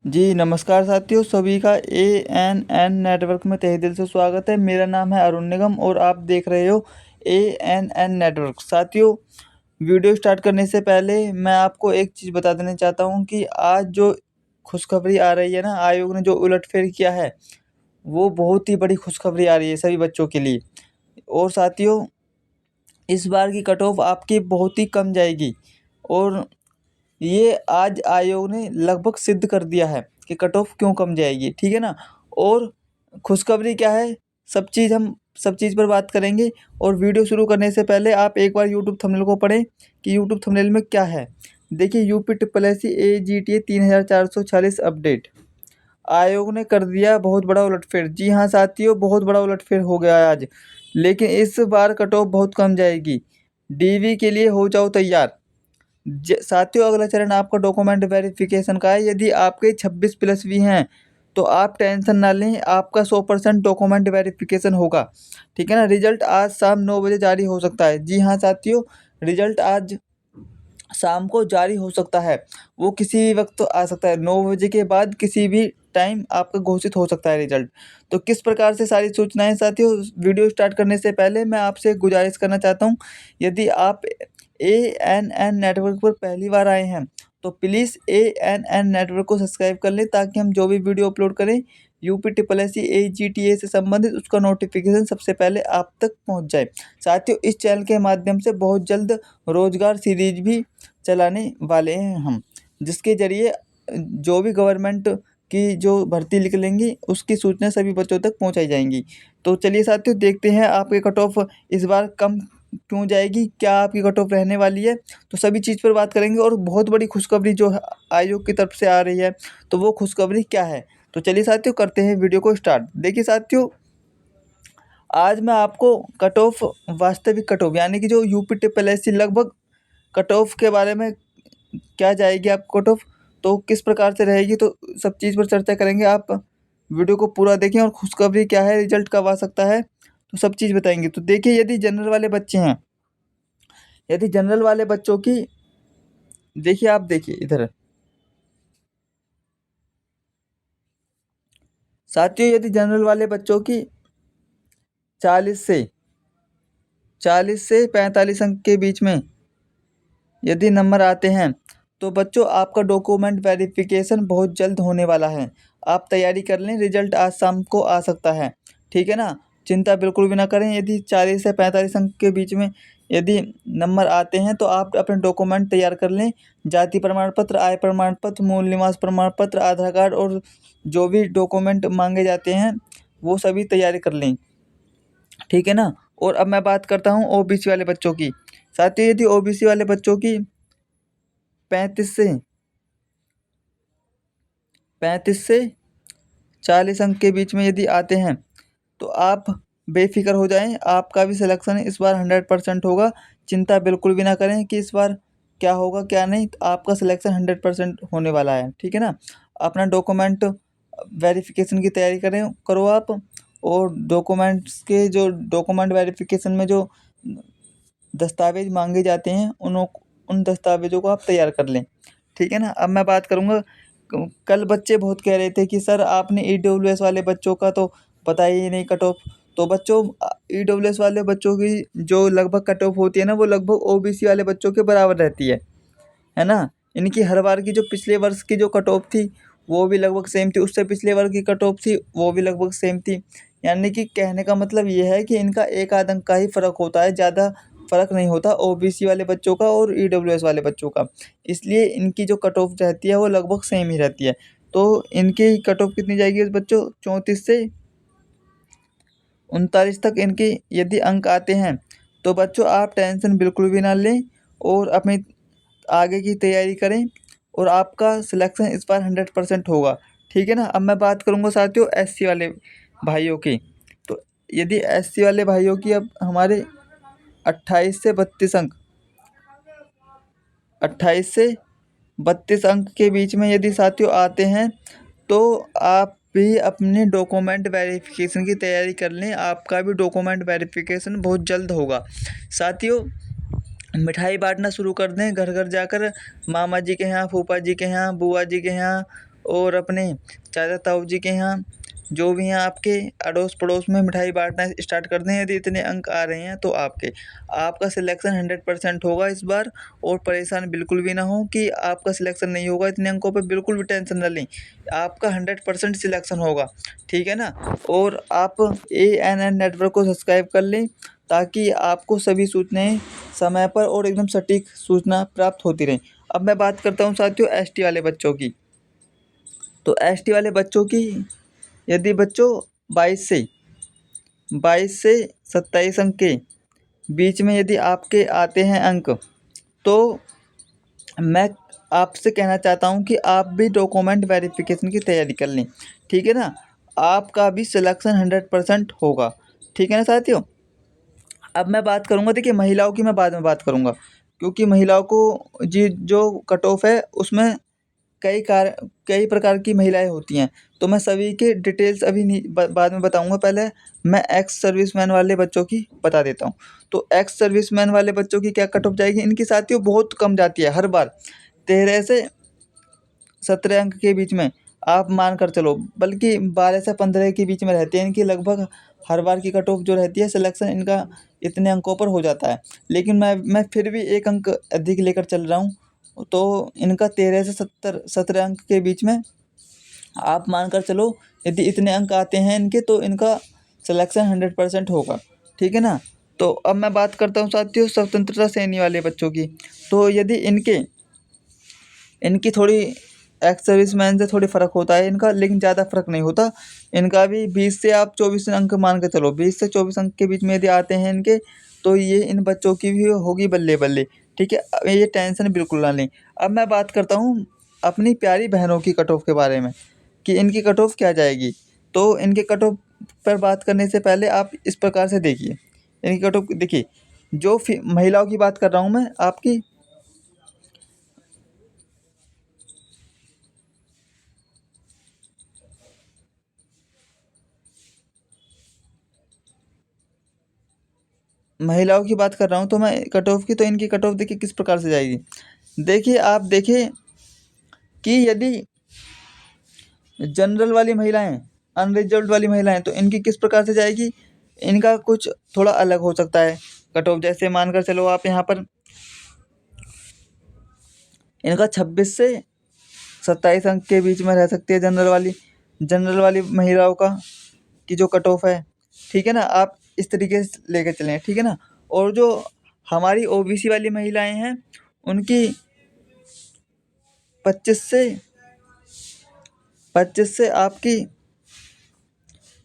जी नमस्कार साथियों, सभी का ANN नेटवर्क में तहे दिल से स्वागत है। मेरा नाम है अरुण निगम और आप देख रहे हो ANN नेटवर्क। साथियों, वीडियो स्टार्ट करने से पहले मैं आपको एक चीज़ बता देना चाहता हूँ कि आज जो खुशखबरी आ रही है ना, आयोग ने जो उलटफेर किया है, वो बहुत ही बड़ी खुशखबरी आ रही है सभी बच्चों के लिए। और साथियों, इस बार की कट ऑफ आपकी बहुत ही कम जाएगी और ये आज आयोग ने लगभग सिद्ध कर दिया है कि कट ऑफ क्यों कम जाएगी, ठीक है ना। और खुशखबरी क्या है, सब चीज़ पर बात करेंगे। और वीडियो शुरू करने से पहले आप एक बार यूट्यूब थंबनेल को पढ़ें कि यूट्यूब थंबनेल में क्या है। देखिए, UPSSC AGTA 3446 अपडेट। आयोग ने कर दिया बहुत बड़ा उलटफेर। जी हाँ साथियों, बहुत बड़ा उलटफेर हो गया है आज। लेकिन इस बार कट ऑफ बहुत कम जाएगी। DV के लिए हो जाओ तैयार। साथियों, अगला चरण आपका डॉक्यूमेंट वेरिफिकेशन का है। यदि आपके 26+ भी हैं तो आप टेंशन ना लें, आपका 100% डॉक्यूमेंट वेरिफिकेशन होगा, ठीक है ना। रिजल्ट आज शाम 9 बजे जारी हो सकता है। जी हाँ साथियों, रिजल्ट आज शाम को जारी हो सकता है। वो किसी भी वक्त आ सकता है, 9 बजे के बाद किसी भी टाइम आपका घोषित हो सकता है रिजल्ट। तो किस प्रकार से सारी सूचनाएं साथियों, वीडियो स्टार्ट करने से पहले मैं आपसे एक गुजारिश करना चाहता हूं, यदि आप ANN नेटवर्क पर पहली बार आए हैं तो प्लीज़ ANN नेटवर्क को सब्सक्राइब कर लें, ताकि हम जो भी वीडियो अपलोड करें UPSSC AGTA से संबंधित, उसका नोटिफिकेशन सबसे पहले आप तक पहुंच जाए। साथियों, इस चैनल के माध्यम से बहुत जल्द रोजगार सीरीज भी चलाने वाले हैं हम, जिसके ज़रिए जो भी गवर्नमेंट की जो भर्ती निकलेंगी उसकी सूचना सभी बच्चों तक पहुंचाई जाएंगी। तो चलिए साथियों, देखते हैं आपके कट ऑफ इस बार कम क्यों जाएगी, क्या आपकी कट ऑफ रहने वाली है। तो सभी चीज़ पर बात करेंगे। और बहुत बड़ी खुशखबरी जो है आयोग की तरफ से आ रही है, तो वो खुशखबरी क्या है। तो चलिए साथियों, करते हैं वीडियो को स्टार्ट। देखिए साथियों, आज मैं आपको कट ऑफ, वास्तविक कट ऑफ यानी कि जो UPSSC लगभग कट ऑफ के बारे में क्या जाएगी आपको कट ऑफ, तो किस प्रकार से रहेगी, तो सब चीज़ पर चर्चा करेंगे। आप वीडियो को पूरा देखें। और खुशखबरी क्या है, रिजल्ट कब आ सकता है, तो सब चीज़ बताएंगे। तो देखिए, यदि जनरल वाले बच्चे हैं, यदि जनरल वाले बच्चों की, देखिए आप देखिए इधर साथियों, यदि जनरल वाले बच्चों की 40 से 45 अंक के बीच में यदि नंबर आते हैं तो बच्चों, आपका डॉक्यूमेंट वेरिफिकेशन बहुत जल्द होने वाला है। आप तैयारी कर लें, रिजल्ट आज शाम को आ सकता है, ठीक है ना। चिंता बिल्कुल भी ना करें। यदि 40 से 45 अंक के बीच में यदि नंबर आते हैं तो आप अपने डॉक्यूमेंट तैयार कर लें। जाति प्रमाण पत्र, आय प्रमाण पत्र, मूल निवास प्रमाण पत्र, आधार कार्ड और जो भी डॉक्यूमेंट मांगे जाते हैं वो सभी तैयारी कर लें, ठीक है ना। और अब मैं बात करता हूँ OBC वाले बच्चों की। साथियों, यदि OBC वाले बच्चों की 35 से 40 अंक के बीच में यदि आते हैं तो आप बेफिक्र हो जाएं, आपका भी सिलेक्शन इस बार 100% होगा। चिंता बिल्कुल भी ना करें कि इस बार क्या होगा क्या नहीं, तो आपका सिलेक्शन 100% होने वाला है, ठीक है ना। अपना डॉक्यूमेंट वेरिफिकेशन की तैयारी करो आप। और डॉक्यूमेंट्स के जो डॉक्यूमेंट वेरिफिकेशन में जो दस्तावेज मांगे जाते हैं उन दस्तावेज़ों को आप तैयार कर लें, ठीक है ना। अब मैं बात करूँगा, कल बच्चे बहुत कह रहे थे कि सर आपने EWS वाले बच्चों का तो बताया ही नहीं कट ऑफ। तो बच्चों, EWS वाले बच्चों की जो लगभग कट ऑफ होती है ना, वो लगभग OBC वाले बच्चों के बराबर रहती है ना। इनकी हर बार की जो पिछले वर्ष की जो कट ऑफ थी वो भी लगभग सेम थी, उससे पिछले वर्ष की कट ऑफ थी वो भी लगभग सेम थी। यानी कि कहने का मतलब ये है कि इनका एक आध अंक का ही फ़र्क होता है, ज़्यादा फ़र्क नहीं होता OBC वाले बच्चों का और EWS वाले बच्चों का। इसलिए इनकी जो कट ऑफ रहती है वो लगभग सेम ही रहती है। तो इनकी कट ऑफ कितनी जाएगी बच्चों, 34 से 39 तक इनके यदि अंक आते हैं तो बच्चों आप टेंशन बिल्कुल भी ना लें और अपनी आगे की तैयारी करें और आपका सिलेक्शन इस बार 100% होगा, ठीक है ना। अब मैं बात करूँगा साथियों SC वाले भाइयों की। तो यदि SC वाले भाइयों की, अब हमारे 28 से 32 अंक, 28 से 32 अंक के बीच में यदि साथियों आते हैं तो आप भी अपने डॉक्यूमेंट वेरिफिकेशन की तैयारी कर लें। आपका भी डॉक्यूमेंट वेरिफिकेशन बहुत जल्द होगा। साथियों, मिठाई बांटना शुरू कर दें, घर घर जाकर मामा जी के यहाँ, फूफा जी के यहाँ, बुआ जी के यहाँ और अपने चाचा ताऊ जी के यहाँ जो भी हैं आपके अड़ोस पड़ोस में मिठाई बांटना स्टार्ट कर दें। यदि इतने अंक आ रहे हैं तो आपका सिलेक्शन 100% होगा इस बार। और परेशान बिल्कुल भी ना हो कि आपका सिलेक्शन नहीं होगा इतने अंकों पे, बिल्कुल भी टेंशन ना लें, आपका 100% सिलेक्शन होगा, ठीक है ना। और आप ANN नेटवर्क को सब्सक्राइब कर लें ताकि आपको सभी सूचनाएं समय पर और एकदम सटीक सूचना प्राप्त होती रहें। अब मैं बात करता हूँ साथियों ST वाले बच्चों की। तो ST वाले बच्चों की, यदि बच्चों 22 से 27 अंक के बीच में यदि आपके आते हैं अंक, तो मैं आपसे कहना चाहता हूं कि आप भी डॉक्यूमेंट वेरिफिकेशन की तैयारी कर लें, ठीक है ना। आपका भी सिलेक्शन 100% होगा, ठीक है ना साथियों। अब मैं बात करूंगा, देखिए महिलाओं की मैं बाद में बात करूंगा, क्योंकि महिलाओं को जी जो कट ऑफ है उसमें कई प्रकार की महिलाएं होती हैं। तो मैं सभी के डिटेल्स अभी नहीं बाद में बताऊंगा, पहले मैं एक्स सर्विसमैन वाले बच्चों की बता देता हूँ। तो एक्स सर्विसमैन वाले बच्चों की क्या कट ऑफ जाएगी, इनकी साथियों बहुत कम जाती है हर बार, 13 से 17 अंक के बीच में आप मान कर चलो, बल्कि 12 से 15 के बीच में रहती है इनकी लगभग हर बार की कट ऑफ जो रहती है, सिलेक्शन इनका इतने अंकों पर हो जाता है। लेकिन मैं फिर भी 1 अंक अधिक लेकर चल रहा हूँ, तो इनका 13 से 17 अंक के बीच में आप मान कर चलो, यदि इतने अंक आते हैं इनके तो इनका सिलेक्शन 100% होगा, ठीक है ना। तो अब मैं बात करता हूँ साथियों स्वतंत्रता सेनानी वाले बच्चों की। तो यदि इनकी थोड़ी एक्स सर्विसमैन से थोड़ी फ़र्क होता है इनका, लेकिन ज़्यादा फ़र्क नहीं होता। इनका भी 20 से आप 24 अंक मान के चलो, 20 से 24 अंक के बीच में यदि आते हैं इनके, तो ये इन बच्चों की भी होगी बल्ले बल्ले, ठीक है। ये टेंशन बिल्कुल ना लें। अब मैं बात करता हूँ अपनी प्यारी बहनों की कट ऑफ के बारे में कि इनकी कट ऑफ क्या जाएगी। तो इनके कट ऑफ पर बात करने से पहले आप इस प्रकार से देखिए, इनकी कट ऑफ देखिए। जो महिलाओं की बात कर रहा हूँ मैं आपकी, महिलाओं की बात कर रहा हूँ तो मैं कट ऑफ की, तो इनकी कट ऑफ देखिए किस प्रकार से जाएगी। देखिए आप देखिए कि यदि जनरल वाली महिलाएं, अनरिजर्व्ड वाली महिलाएं, तो इनकी किस प्रकार से जाएगी, इनका कुछ थोड़ा अलग हो सकता है कट ऑफ। जैसे मानकर चलो आप यहाँ पर इनका 26 से 27 अंक के बीच में रह सकती है जनरल वाली महिलाओं का की जो कट ऑफ है, ठीक है ना। आप इस तरीके से लेकर चलें, ठीक है ना। और जो हमारी OBC वाली महिलाएं हैं उनकी 25 से आपकी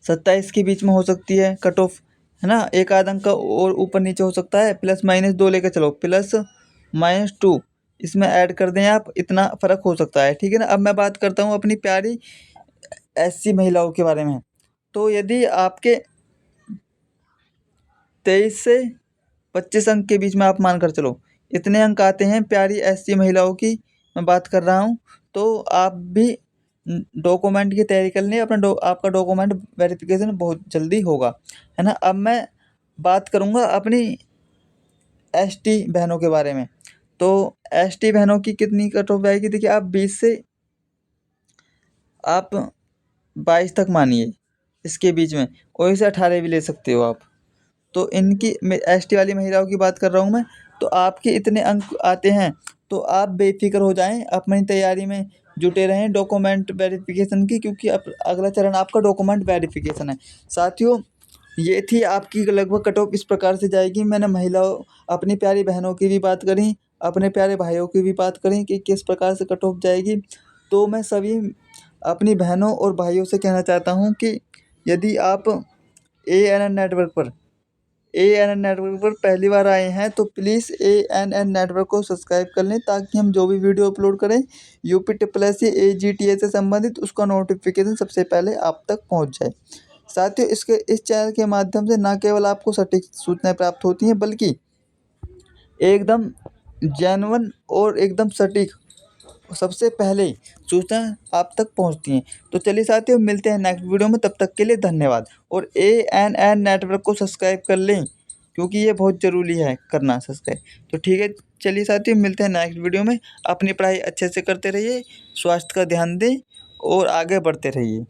27 के बीच में हो सकती है कट ऑफ, है ना। एक आध अंक का और ऊपर नीचे हो सकता है, +-2 लेकर चलो, +-2 इसमें ऐड कर दें आप, इतना फ़र्क हो सकता है, ठीक है ना। अब मैं बात करता हूँ अपनी प्यारी SC महिलाओं के बारे में। तो यदि आपके 23 से 25 अंक के बीच में आप मान कर चलो, इतने अंक आते हैं प्यारी SC महिलाओं की मैं बात कर रहा हूँ, तो आप भी डॉक्यूमेंट की तैयारी कर लें, आपका डॉक्यूमेंट वेरिफिकेशन बहुत जल्दी होगा, है ना। अब मैं बात करूँगा अपनी ST बहनों के बारे में। तो ST बहनों की कितनी कट ऑफ आएगी, देखिए आप 20 से आप 22 तक मानिए, इसके बीच में कोई से 18 भी ले सकते हो आप। तो इनकी ST वाली महिलाओं की बात कर रहा हूँ मैं। तो आपके इतने अंक आते हैं तो आप बेफिक्र हो जाएं, अपनी तैयारी में जुटे रहें डॉक्यूमेंट वेरिफिकेशन की, क्योंकि अब अगला चरण आपका डॉक्यूमेंट वेरिफिकेशन है। साथियों ये थी आपकी लगभग कट ऑफ इस प्रकार से जाएगी। मैंने महिलाओं अपनी प्यारी बहनों की भी बात करी, अपने प्यारे भाइयों की भी बात करी कि किस प्रकार से कट ऑफ जाएगी। तो मैं सभी अपनी बहनों और भाइयों से कहना चाहता हूँ कि यदि आप ANN नेटवर्क पर पहली बार आए हैं तो प्लीज़ ANN नेटवर्क को सब्सक्राइब कर लें, ताकि हम जो भी वीडियो अपलोड करें UP SSSC AGTA से संबंधित उसका नोटिफिकेशन सबसे पहले आप तक पहुंच जाए। साथियों इस चैनल के माध्यम से न केवल आपको सटीक सूचनाएं प्राप्त होती हैं, बल्कि एकदम जेन्युइन और एकदम सटीक सबसे पहले सूचना आप तक पहुंचती हैं। तो चलिए साथियों मिलते हैं नेक्स्ट वीडियो में, तब तक के लिए धन्यवाद। और ANN नेटवर्क को सब्सक्राइब कर लें, क्योंकि ये बहुत ज़रूरी है करना सब्सक्राइब। तो ठीक है, चलिए साथियों मिलते हैं नेक्स्ट वीडियो में। अपनी पढ़ाई अच्छे से करते रहिए, स्वास्थ्य का ध्यान दें और आगे बढ़ते रहिए।